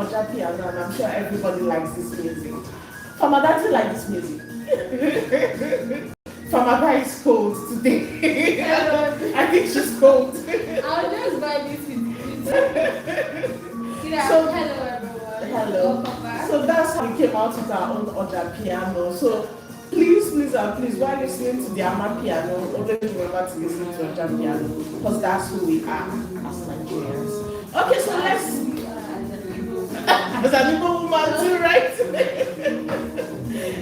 Oja Piano, and I'm sure everybody likes this music. Famada, do you like this music? Famada is cold today. I think she's cold. I'll just buy this with So, hello everyone. hello. Papa. So that's how we came out with our own Oja Piano. So please, while listening to the Ama Piano, always remember to listen to Oja Piano because that's who we are as Nigerians. Okay, so let's. As an Igbo woman too, right?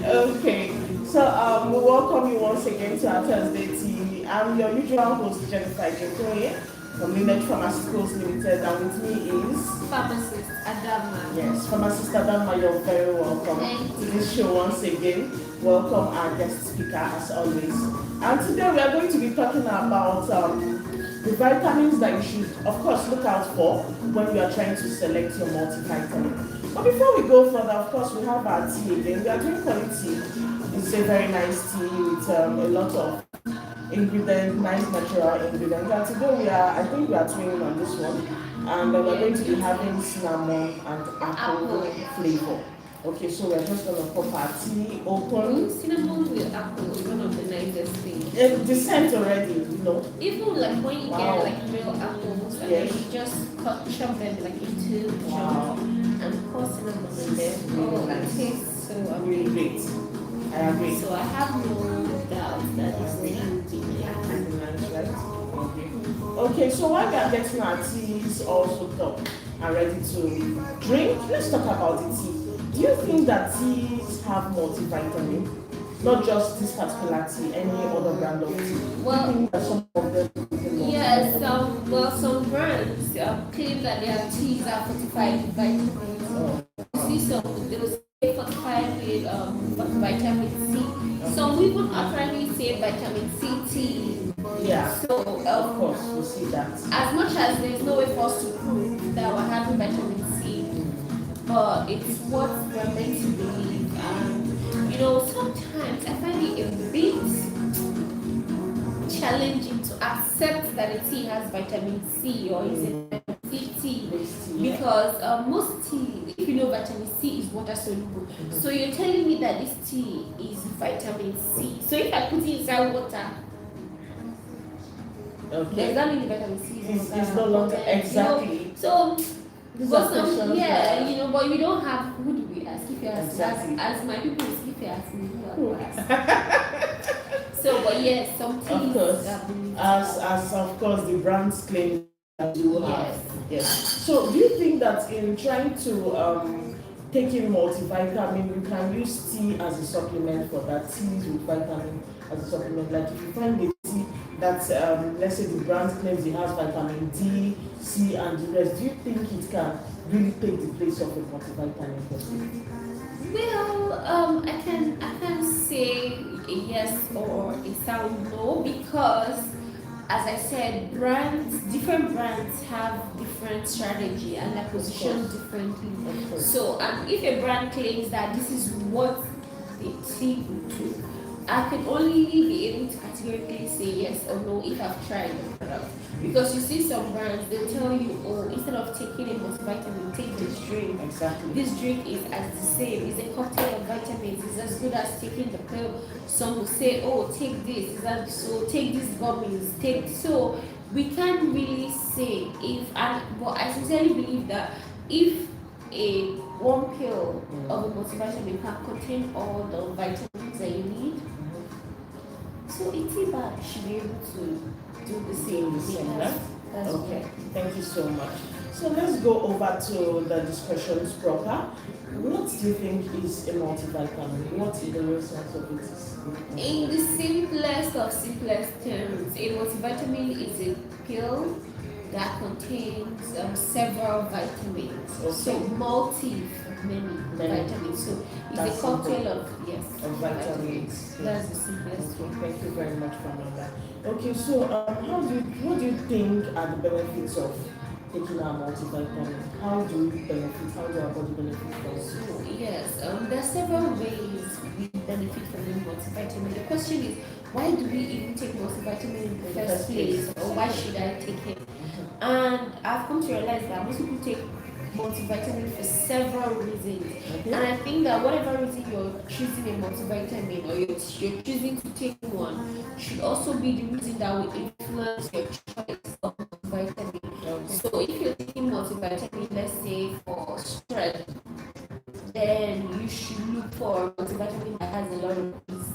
Okay. So we welcome you once again to our Thursday tea. I'm your usual host, Jennifer Jokoye from Lineage Pharmaceuticals Limited, and with me is Pharmacist Adama. Yes, Pharmacist Adama, you're very welcome to this show once again. Welcome our guest speaker as always. And today we are going to be talking about the vitamins that you should, of course, look out for when you are trying to select your multivitamin. But before we go further, of course, we have our tea again. We are doing quality. It's a very nice tea with a lot of ingredients, nice natural ingredients. And today I think we are twinning on this one. And we're going to be having cinnamon and apple flavor. Okay, so we're just going to pop our tea open. Cinnamon with apple is one of the nicest things. The scent already, you know. Even like when you get like real apples and then you just chop them like into chunks and pour cinnamon in there. Oh, that tastes so Really great. I agree. So I have no doubt that it's going to be nice, right? Okay, so while we are getting our teas all soaked up and ready to drink, let's talk about the tea. Do you think that teas have multivitamin? Not just this particular tea, any other brand of tea? Well, Do you think that some of them yes, some brands claim that their teas are fortified with vitamins. You see some, they will say fortified with vitamin C. Some even actually say vitamin C tea. Yeah. So, of course, we see that. as much as there's no way for us to prove that we're having vitamin C, but it's what we're meant to believe. And you know, sometimes I find it a bit challenging to accept that a tea has vitamin C or is a vitamin C tea, because most tea, if you know, vitamin C is water soluble. So you're telling me that this tea is vitamin C. So if I put it inside water, does that mean the vitamin C is it's no longer exactly. You know, so but some, yeah, you know, but we don't have. Who do we ask? If you ask, as my people, if you ask me, who I ask. So, but yes, some teas. Of course, as of course the brands claim that you have. Yes. So, do you think that in trying to take in multivitamin, you can use tea as a supplement for that? Teas with vitamin as a supplement. Like if you find the tea that let's say the brand claims it has vitamin D, C, and the rest, do you think it can really take the place of a multivitamin for you? Well, I can say a yes or a sound no, because as I said, different brands have different strategy and they're positioned differently. So, if a brand claims that this is what the tea will do, I can only be able to categorically say yes or no if I've tried the product. Because you see some brands, they'll tell you, oh, instead of taking a multivitamin, take this drink. Exactly. This drink is as the same, it's a cocktail of vitamins, it's as good as taking the pill. Some will say, oh, take this, so take these gummies, so we can't really say but I sincerely believe that if one pill of a multivitamin can contain all the vitamins that you need, so a tea bag should be able to do the same. That's okay. Thank you so much. So let's go over to the discussions proper. What do you think is a multivitamin? What is the real sense of it? In the simplest of simplest terms, a multivitamin is a pill that contains several vitamins. Okay. So many vitamins. So it's a cocktail of vitamins. That's the simplest one. Thank you very much for that. Okay, so what do you think are the benefits of taking our multivitamin? How do our body benefit from it? So yes, there are several ways we benefit from the multivitamin. The question is, why do we even take multivitamin in the first place, or why should I take it? And I've come to realize that most people take multivitamin for several reasons. Okay. And I think that whatever reason you're choosing a multivitamin or you're choosing to take one should also be the reason that will influence your choice of multivitamin. Okay. So if you're taking multivitamin, let's say for stress, then you should look for multivitamin that has a lot of these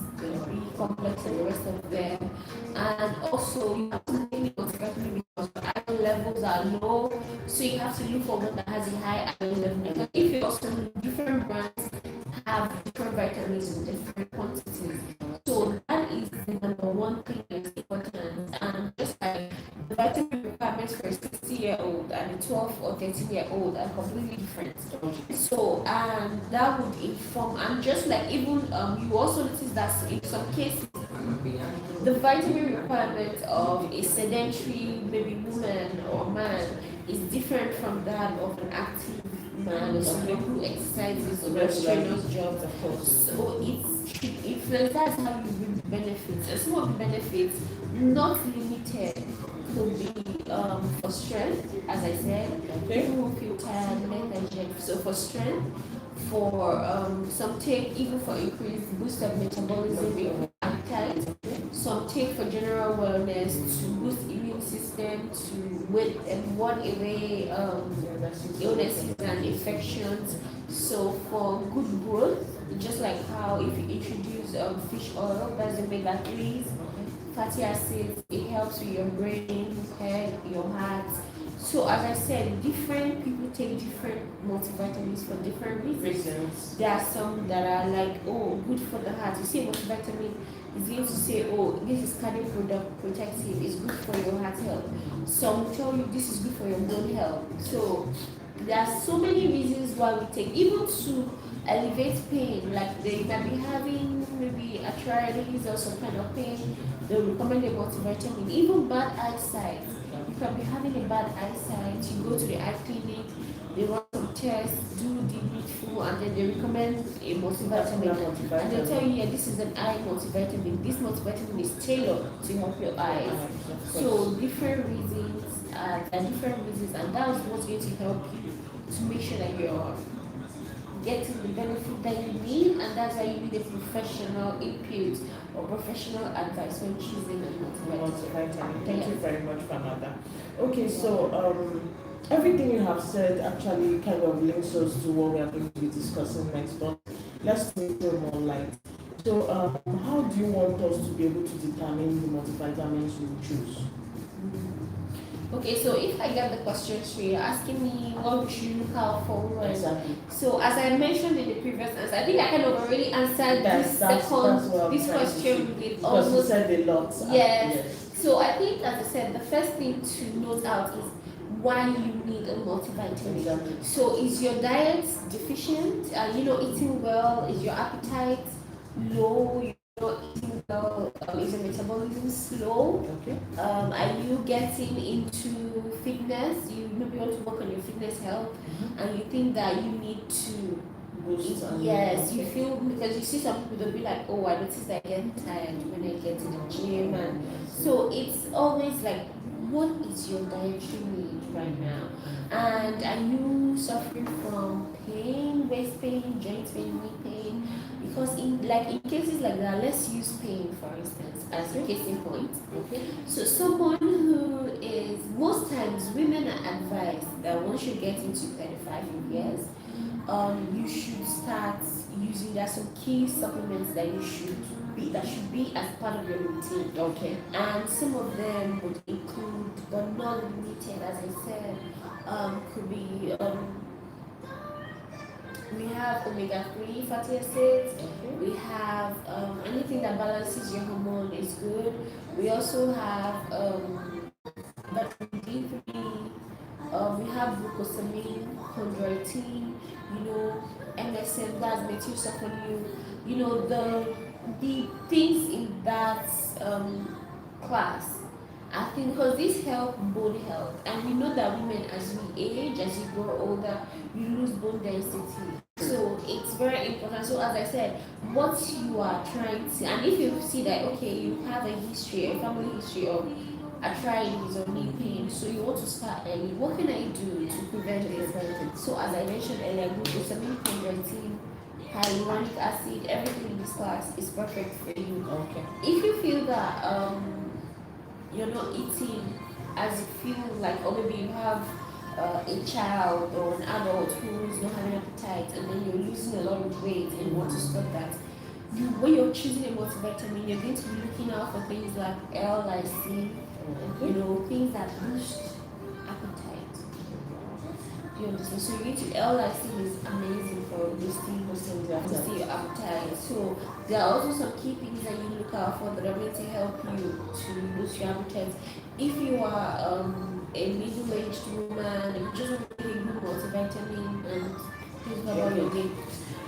B complex and the rest of them. And also, you have to take multivitamin because your iron levels are low, so you have to look for one that has a high iron level. Because if you also look, different brands have different vitamins in different quantities. So that is the number one thing that's important. And just like the vitamin requirements for a 60-year-old and a 12 or 13-year-old are completely different. So and that would inform, and just like even you also notice that in some cases the vitamin requirement of a sedentary maybe woman or man is different from that of an active man or someone who exercises or does strenuous jobs. Of course. So it should influence, that's how you reap the benefits. And some of the benefits, not limited, could be for strength, as I said, Okay. people who feel tired, lethargic. So for strength, for some take even for increased boost of metabolism, appetite. Some take for general wellness, to boost immune system, to ward away illnesses and infections. So for good growth, just like how if you introduce fish oil, that's omega 3s, fatty acids, it helps with your brain, head, your heart. So as I said, different people take different multivitamins for different reasons. There are some that are like, oh, good for the heart. You see, multivitamin is going to say, oh, this is cardio protective, it's good for your heart health. Some tell you this is good for your bone health. So there are so many reasons why we take, even to elevate pain, like they might be having maybe arthritis or some kind of pain, they recommend a multivitamin. Even bad eyesight, you can be having a bad eyesight, you go to the eye clinic, they run some tests, do the needful, and then they recommend a multivitamin. And they'll tell you, yeah, this is an eye multivitamin. This multivitamin is tailored to help your eyes. So different reasons, and that's what's going to help you to make sure that you're getting the benefit that you need, and that's why you need a professional input or professional advice when choosing a multivitamin. Thank you very much, Fanada. Okay, so everything you have said actually kind of links us to what we are going to be discussing next, but let's make it more light. So how do you want us to be able to determine the multivitamins we choose? Okay, so if I get the question straight, you're asking me what we should look out for. Exactly. So as I mentioned in the previous answer, I think I kind of already answered this question with because almost. you said a lot. Yes. So I think, as I said, the first thing to note out is why you need a multivitamin. Exactly. So is your diet deficient? Are you not eating well? Is your appetite low? You're not eating well? Is your metabolism slow? Okay. Are you getting into fitness? You maybe want to work on your fitness health, and you think that you need to Boost yes, you feel, because you see some people, they'll be like, oh, I notice I get tired when I get to the gym, and so it's always like, what is your dietary need right now? And are you suffering from pain, waist pain, joint pain, knee pain? Because in cases like that, let's use pain for instance as a case in point. Okay. So someone who is, most times women are advised that once you get into 35 years, you should start using, there are some key supplements that should be as part of your routine. Okay. And some of them would include, but not limited, as I said, could be we have omega-3 fatty acids. Okay. We have anything that balances your hormone is good. We also have vitamin D3. We have glucosamine, chondroitin, MSM, that's methylsulfonine. The things in that class. I think because this help bone health, and we know that women, as we age, as you grow older, you lose bone density. So it's very important. So as I said, what you are trying to, and if you see that okay, you have a history, a family history of arthritis or knee pain. So you want to start early. What can I do to prevent this? So as I mentioned earlier, glucosamine, chondroitin, hyaluronic acid, everything in this class is perfect for you. Okay. If you feel that you're not eating as you feel like, or maybe you have a child or an adult who is not having appetite, and then you're losing a lot of weight and you want to stop that, when you're choosing a multivitamin, you're going to be looking out for things like L-lysine, things that boost appetite. Do you understand? So you need to, L-lysine is amazing for boosting your appetite. So there are also some key things that you look out for that are going to help you to boost your appetite. If you are a middle-aged woman and you just want to take a good multivitamin and think about your day,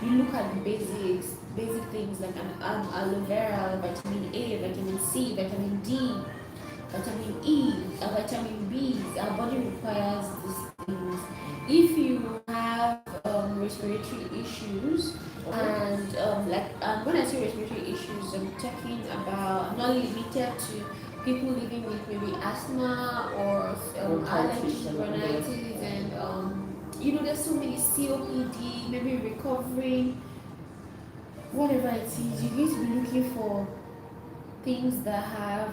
you look at the basic things like aloe vera, vitamin A, vitamin C, vitamin D, vitamin E, vitamin B. Our body requires these things. If you have respiratory issues, and when I say respiratory issues, I'm talking about not limited to people living with maybe asthma or allergies, bronchitis, and there's so many COPD, maybe recovering, whatever it is. You're going to be looking for things that have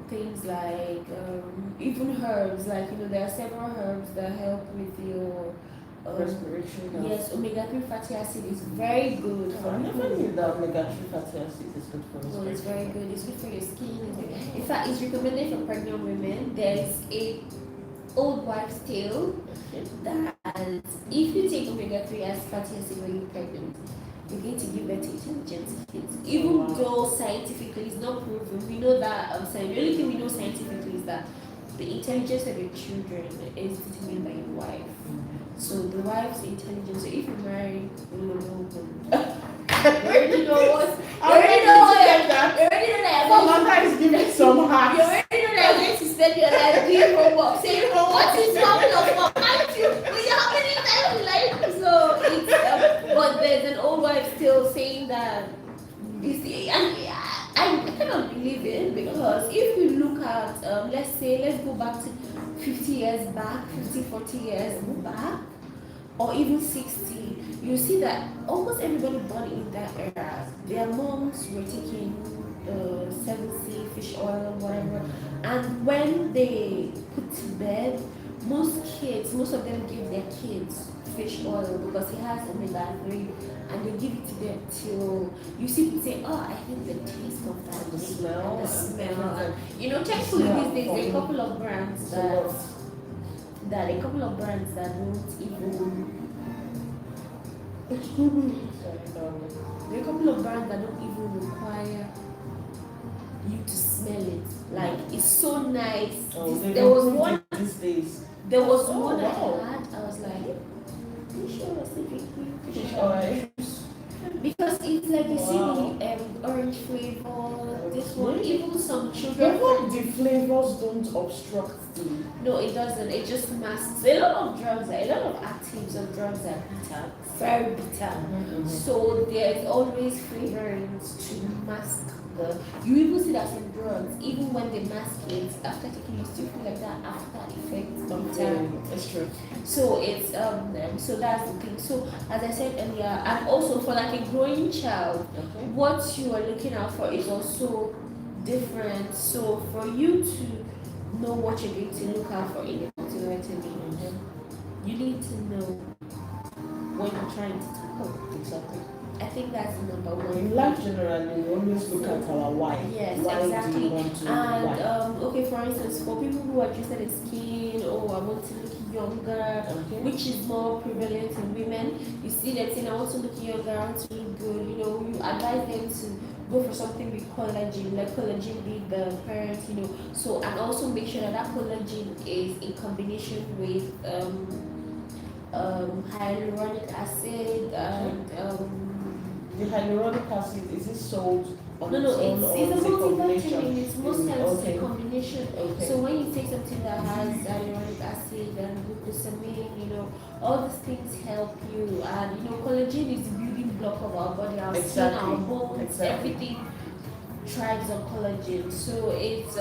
things like even herbs, like there are several herbs that help with your respiratory. Yes, omega-3 fatty acid is very good for I never knew that omega-3 fatty acid is good for respiratory. It's very good. It's good for your skin. In fact, it's recommended for pregnant women. There's a old wives' tale that if you take omega-3 fatty acid when you're pregnant, you're going to give birth to intelligent kids. Even though scientifically it's not proven, we know that the only thing we know scientifically is that the intelligence of your children is determined by your wife. So the wife's intelligence. So if you marry, you already know what. Samantha is giving some heart. You already know that you're going to spend your life doing homework. Saying, what is coming up? How many times like so? It's but there's an old wife still saying that. You see, and I cannot believe it, because if you look at let's go back to 50 years back, 40 years back, or even 60, you see that almost everybody born in that era, their moms were taking 7C fish oil, whatever, and when they put to bed, most of them give their kids fish oil because it has omega-3, and they give it to them till you see people say, oh, I think the taste of that, the smell. Thankfully these days there are a couple of brands that don't even there are a couple of brands that don't even require you to smell it. Like, it's so nice. There was one these days. There was one I had. I was like, you sure was thinking fish oil? Because it's like you see orange flavor. This one, even some children. Even the flavors don't obstruct the. No, it doesn't. It just masks. A lot of actives of drugs are bitter, very bitter. Mm-hmm. So there's always flavorings to mask. You even see that in drugs, even when they mask it, after taking you still feel like that after effect. It's true. So it's so that's the thing. So as I said earlier, and also for like a growing child, what you are looking out for is also different. So for you to know what you're going to look out for in a multivitamin, you need to know what you're trying to tackle. Exactly. I think that's number one. In life generally, we always look at our why. Yes, why exactly. Do you want to okay, for instance, for people who are interested in skin, I want to look younger, which is more prevalent in women. You see that saying, I want to look younger, I want to look good. You advise them to go for something with collagen, like collagen being the parent, So, and also make sure that collagen is in combination with hyaluronic acid and the hyaluronic acid, is it sold on No, it's a multivitamin. It's most times a combination. So when you take something that has hyaluronic acid and glucosamine, all these things help you. And collagen is the building block of our body, our skin, our bones, everything thrives on collagen. So it's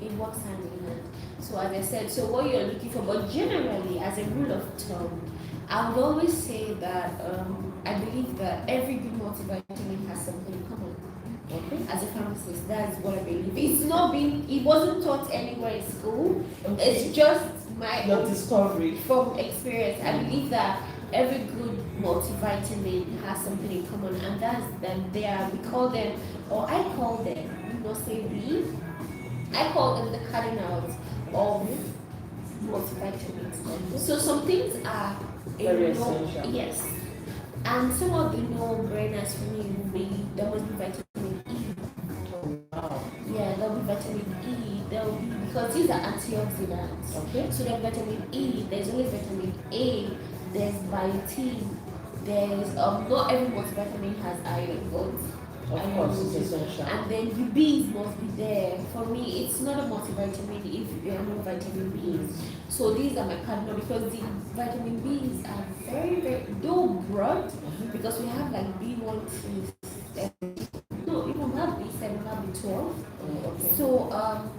it works hand in hand. So as I said, so what you're looking for, but generally, as a rule of thumb, I would always say that I believe that every good multivitamin has something in common. Okay. As a pharmacist, that's what I believe. It wasn't taught anywhere in school. Okay. It's just my Your own discovery. from experience. I believe that every good multivitamin has something in common, and that's them. We call them, or I call them, not say we, I call them the cardinals of multivitamins. So some things are Very essential. yes, and some of the no-brainers for me will be there must be vitamin E. Wow. Yeah, there'll be vitamin E. There'll be, because these are antioxidants. Okay. So there's vitamin E. There's always vitamin A. There's biotin. There's not every multivitamin has iron, but Of course, it's essential. and then the B's must be there. For me, it's not a multivitamin if there are no vitamin B's. So these are my cardinal because the vitamin B's are very, very, though broad, because we have like B1 to no, even not B7, not B12. Okay. So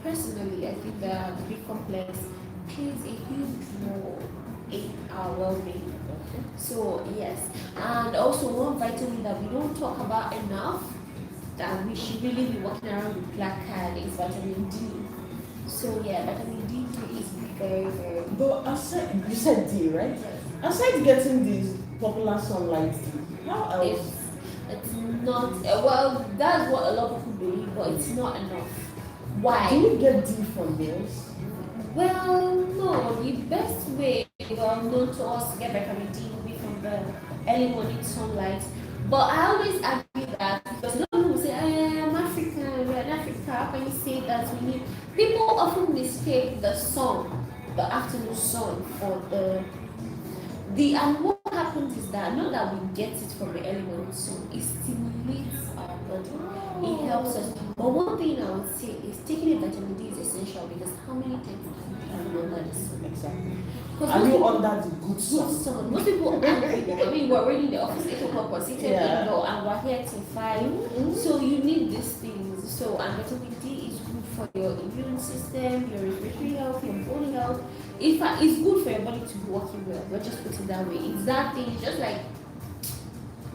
personally, I think that the B complex plays a huge role in our well-being. Okay. So yes, and also one vitamin that we don't talk about enough that we should really be walking around with black card is vitamin D. So yeah, vitamin D is very, very But aside, you said D, right? yes. Aside getting this popular sunlight D, how else? It's not well. That's what a lot of people believe, but it's not enough. Why? Do you get D from this? Well, no. The best way, known to us to get vitamin D will be from the early morning sunlight. But I always argue that because a lot of people say, I'm African, we're in Africa, how can you say that we need? People often mistake the sun, the afternoon sun, for and what happens is that not that we get it from the early morning sun, it stimulates our body, it helps us. But one thing I would say is taking a vitamin D is essential because how many times have you under the sun? Exactly. Because Are you people, under the good sun? sun. Most people, I mean, we're already in the office 8 o'clock, we're seated indoor, and we're here till 5. So you need these things. So, and vitamin D is good for your immune system, your respiratory health, your body health. In fact, it's good for your body to be working well. Let's just put it that way. It's that thing, it's just like,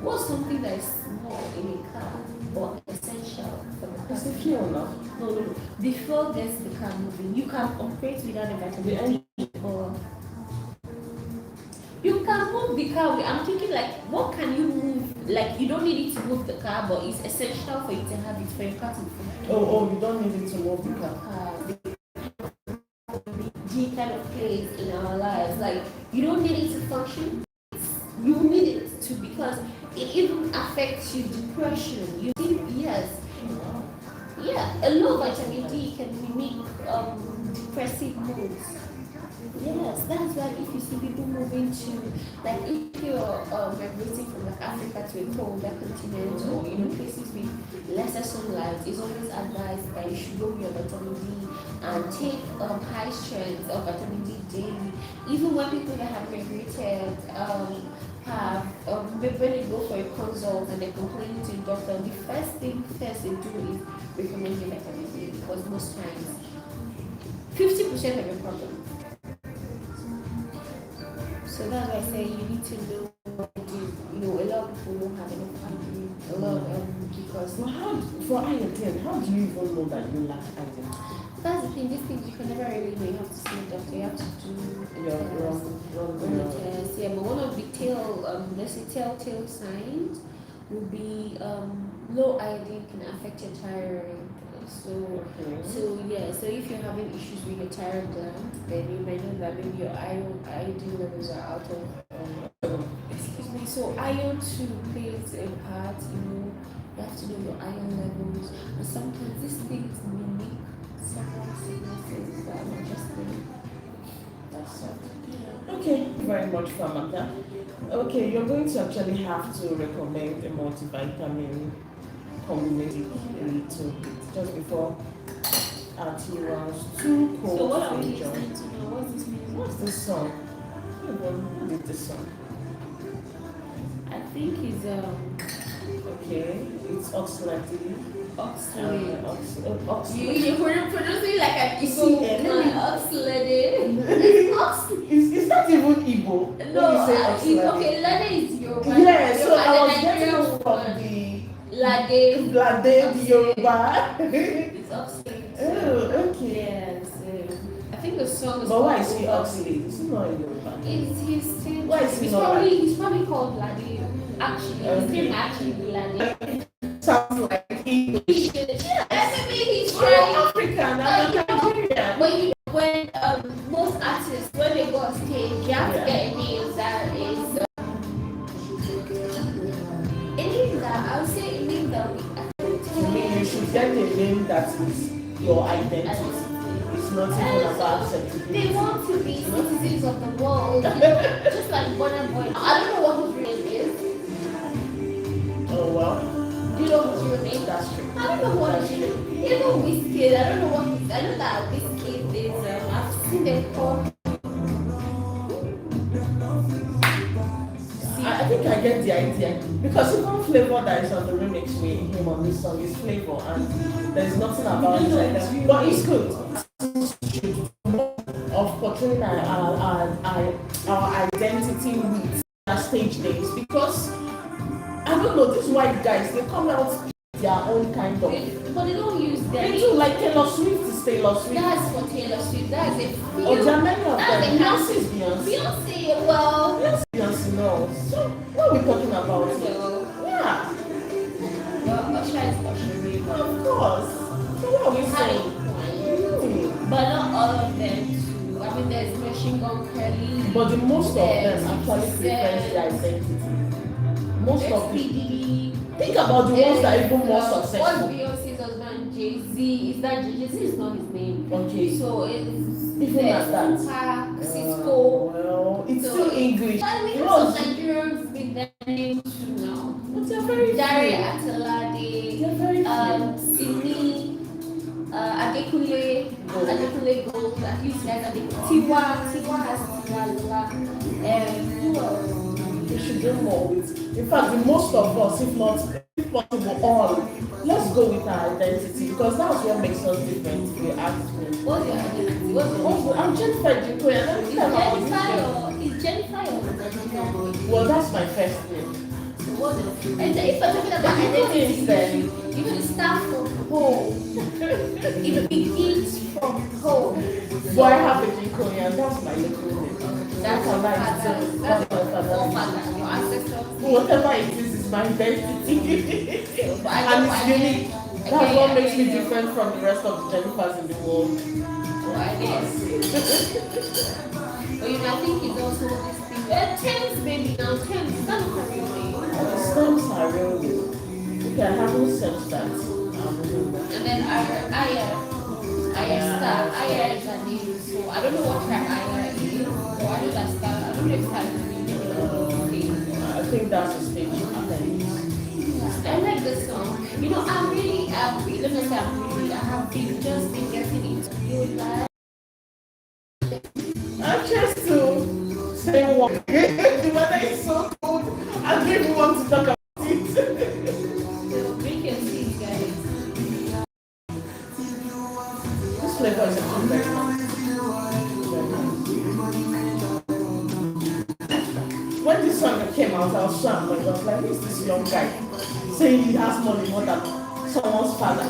what's something that is small in a car, but essential for the car? It's a fuel now. No. Before there's the car moving, you can operate without a vitamin D. Or you can move the car. I'm thinking like, what can you move? Like, you don't need it to move the car, but it's essential for you to have it for your car to function. Oh, you don't need it to move the car. The G kind of plays in our lives. Like, you don't need it to function. You need it to because it even affects your depression. You think yes, yeah, a low vitamin D can mimic depressive moods. Yes, that's why if you see people moving to, like if you're migrating from like Africa to a colder continent or places with lesser sunlight, it's always advised that you should go with your vitamin D and take high strength of vitamin D daily. Even when people that have migrated have when they go for a consult and they're complaining to the doctor, the first thing they do is recommend you vitamin D because most times 50% of your problem. So that's why I say you need to know what to do. A lot of people don't have enough iron. A lot because Well, for iron, how do you even know that you lack iron? that's the thing. These things you can never really know. You have to see a doctor. You have to do Your tests. Yeah, but one of the telltale signs would be low iodine can affect your thyroid. So if you're having issues with your thyroid gland, then you may know that maybe your iodine levels are out of. Excuse me. So iron too plays a part. You have to know your iron levels, and sometimes these things mimic several sicknesses that are not just there. That's all. Okay, thank you very much, Famaka. Okay, you're going to actually have to recommend a multivitamin combination a little bit just before our tea was too cold. So what are to we enjoy. listening to now? What's this music? What's this song? I don't know this song. I think it's Okay, it's Oxlade Oxlade. Oxlade. You're pronouncing like an Igbo woman. Oxlade. Is that even Igbo? No, When you say Oxlade? okay, Lade is Yoruba. Yeah, so I was Nigerian getting woman. from the Lade. the Yoruba. It's Oxlade. Oh, okay. Yes. I think the song is But why called is he Oxlade? Is he not a Yoruba? Why is he not he's probably called Lade. Actually, his name actually Lade. Sounds like English. Maybe he's We're trying. African, I'm Nigerian. But you know, when most artists, when they go on stage, you have to get a name that is a name that I would say a name that we I mean, you should get a name that is your identity. It's not even about acceptability. They want to be citizens of the world, you know, just like Burna Boy. I don't know what his real name is. Oh well. Do you know his real name? That's true. I don't know what his real name is. Even Wizkid, I don't know what his. I know that Wizkid is. I've seen them call. I think I get the idea because even flavor that is on the remix with him on this song is flavor, and there's nothing about it like that. But it's good. Of portraying our identity with our stage names, because I don't know, these white guys, they come out with their own kind of. But they don't use them. They do, like Taylor Swift is Taylor Swift. That's for Taylor Swift. That's a few. Or there are many of them. That's a Beyonce is Beyonce. Beyonce, well. Beyonce, no. So what are we talking about? Yeah. Well, Usher is Usher. Of course. So what are we saying? But not all of them too. I mean, there's Machine Gun Kelly. But the most of them actually prefers their identity. Most of them. Think about the ones that are even more successful. What's Beyonce's husband? Jay-Z. Is that Jay-Z? Is not his name. Okay. So it's even at that. Cisco. Well, it's so still English. But we have some Nigerians with their names too now. But they're very Dari few. Atalade. They're very Simi. Adekunle Gold, at least guys are Tiwa has Tiwa Lola. Who else? We should do more with. In fact, the most of us, if possible, all, let's go with our identity, because that's what makes us different. If you ask me. What's your identity? I'm Jennifer Jikoya. Is Jennifer or well, that's my first name. And if we're talking about identity, then you can start from home. It begins from home. So I have a Jikoya, and that's my little name. That's my my father. Your ancestors. Whatever it is my identity. And it's unique. That's what makes me different from the rest of the Jennifers in the world. I guess. But you know, I think it's also this thing. Thames, baby, now Thames, is that not a real name? The stems are real good. Okay, I haven't searched that. And then Aya Star. Aya is her name. So I don't know what track Aya is. Or I know that Star. I don't know if Star is her name. I think that's a stage. I like this song. You know, I'm really, I have been just been getting into good life. I'm just to say one. The weather is so cold. I don't even want to talk about it. So drink your tea, guys. This flavor is a good. When this song came out, I was so annoyed. I was like, who's this young guy saying he has money more than someone's father?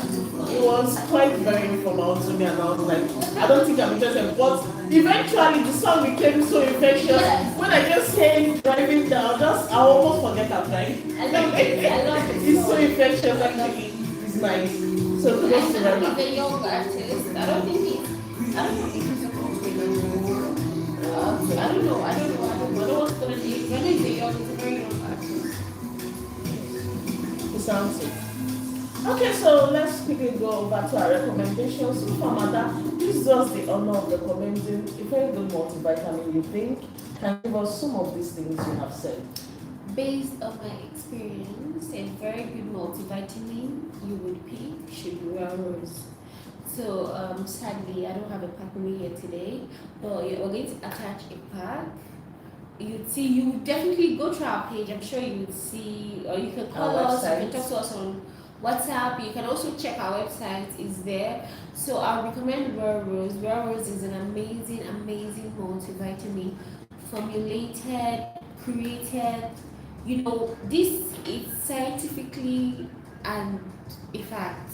It was quite very informal to me, and I was like, I don't think I'm interested. But eventually, the song became so infectious. When I just came driving down, I almost forget I'm driving. I love it. It's so infectious, actually. It's nice. So close to He's a young artist. I don't think he's a I don't know what's going to do. When he's a very young artist. It sounds it. Okay, so let's quickly go over to our recommendations. Famada, please do us the honor of recommending a very good multivitamin you think can give us some of these things you have said. Based on my experience, a very good multivitamin you would pick should be Rose. So sadly, I don't have a pack with me here today, but we're going to attach a pack. You'd see, you would definitely go to our page. I'm sure you would see, or you can call us, you can talk to us WhatsApp. You can also check our website, it's there. So I recommend Well Rose. Well Rose is an amazing, amazing multivitamin, formulated, created. This is scientifically, and in fact,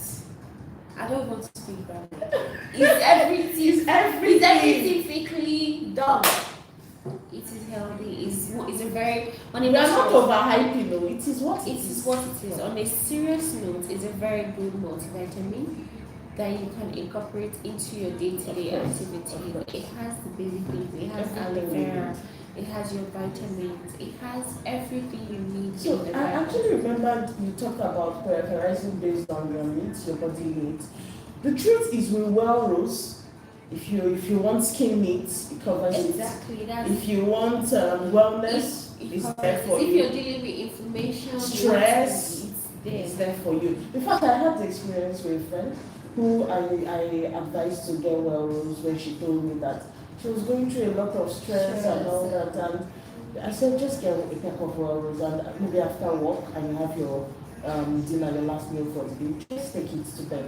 I don't want to speak about it. It's everything. It's everything physically done. It is healthy. It's a very on a We are not natural- overhyping, no. It is what It is what it is. On a serious note, it's a very good multivitamin that you can incorporate into your day-to-day Of course. activity. It has the basic things. It has aloe Everything. vera. It has your vitamins. It has everything you need. So in the I diet. actually remembered you talked about prioritizing based on your needs, your body needs. The truth is with Well Rose, if you want skin needs, it covers Exactly. it. That's If you want wellness, it's there for if you. you're dealing with inflammation, Stress, it's there. It's there for you. In fact, I had the experience with a friend who I advised to get Well Rose when she told me that she was going through a lot of stress and all that. And I said, just get a pack of Well Rose, and maybe after work and you have your dinner, your last meal for the day, just take it to bed.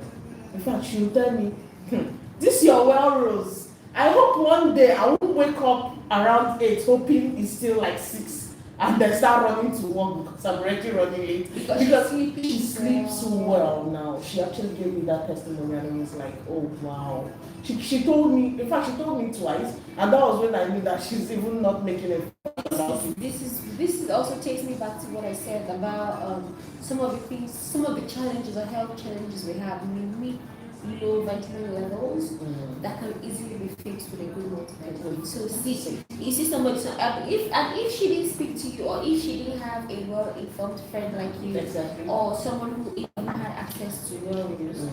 In fact, she will tell me, this your Well Rose. I hope one day I won't wake up around 8 hoping it's still like 6 and then start running to work because I'm already running late. Because she sleeps well now. She actually gave me that testimony and it was like, oh wow. She told me, in fact, she told me twice, and that was when I knew that she's even not making it about it. This is also takes me back to what I said about some of the things, some of the challenges or health challenges we have. We meet low vitamin levels that can easily be fixed with a good multivitamin. So you see somebody. So if she didn't speak to you, or if she didn't have a well-informed friend like you, Exactly. or someone who even had access to Well Rose,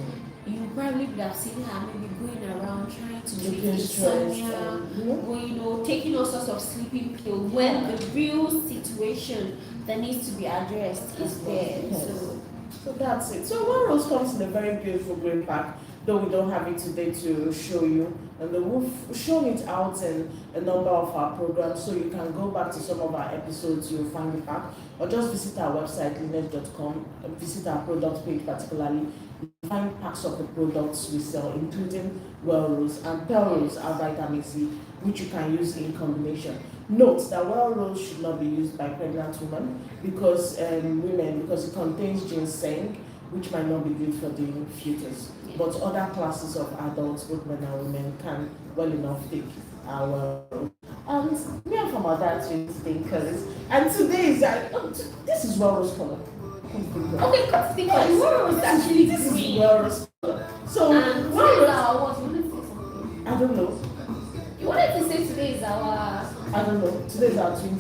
you probably would have seen her maybe going around trying to treat Looking stressed insomnia, and, or taking all sorts of sleeping pills when the real situation that needs to be addressed is there. Yes. So So that's it. So Well Rose comes in a very beautiful green pack, though we don't have it today to show you. And we've shown it out in a number of our programs, so you can go back to some of our episodes, you'll find the pack, or just visit our website, lineage.com, and visit our product page particularly. You find packs of the products we sell, including Well Rose and Pearl Rose, our vitamin C, which you can use in combination. Note that Well Rose should not be used by pregnant women because because it contains ginseng, which might not be good for the fetus. But other classes of adults, both men and women, can well enough take our Well Rose. And we are from our dietary thinkers. And today is this is Well Rose color. okay, come think of it. Well Rose is actually This is green. Well Rose color. So And Well today is Rose, our what? You wanted to say something? I don't know. You wanted to say today is our I don't know. Today's our twin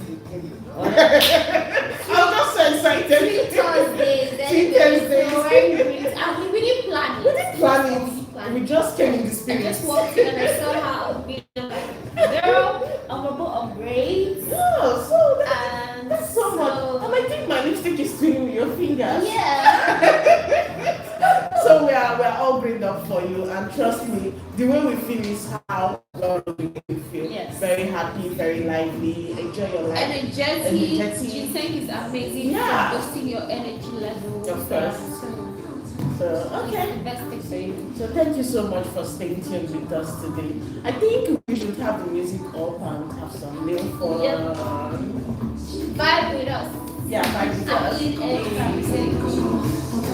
I'm just so excited. Sweet Thursday. Sweet Thursday. So very great. And we didn't plan it. We didn't plan We it. planned We it. just came in the I spirit. just walked in and I saw her being like, girl, I'm about to braids. Oh, so And that's so much. And I think my lipstick is twinning with your fingers. yeah. So we are all greened up for you, and trust me, the way we feel is how well we make you feel. Yes. Very happy, very lively, enjoy your life. Energetic. Energetic. Ginseng is amazing Yeah. for boosting your energy levels. Of course. So It's okay. the best thing for you. So thank you so much for staying tuned with us today. I think we should have the music up and have some little fun. Yep. Vibe with us. Yeah, bye. I'm feeling excited.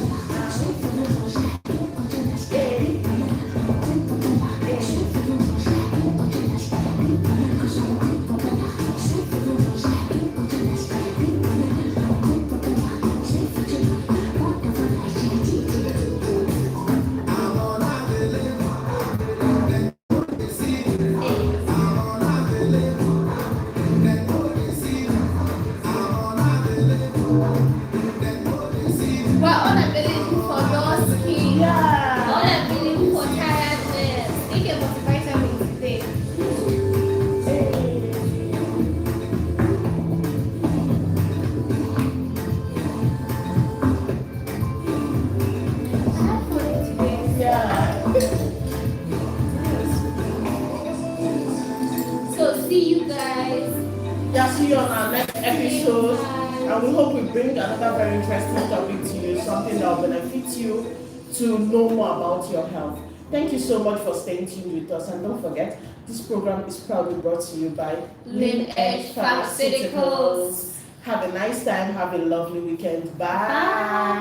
We're unavailable for lost skin. Yeah. Unavailable for tiredness. Take your multivitamins today. Have fun today. Yeah. So see you guys. Yeah, see you on our next episode. Bye. And we hope we bring another very interesting topic to you, something that will benefit you to know more about your health. Thank you so much for staying tuned with us. And don't forget, this program is proudly brought to you by Lean Edge Pharmaceuticals. Have a nice time. Have a lovely weekend. Bye. Bye.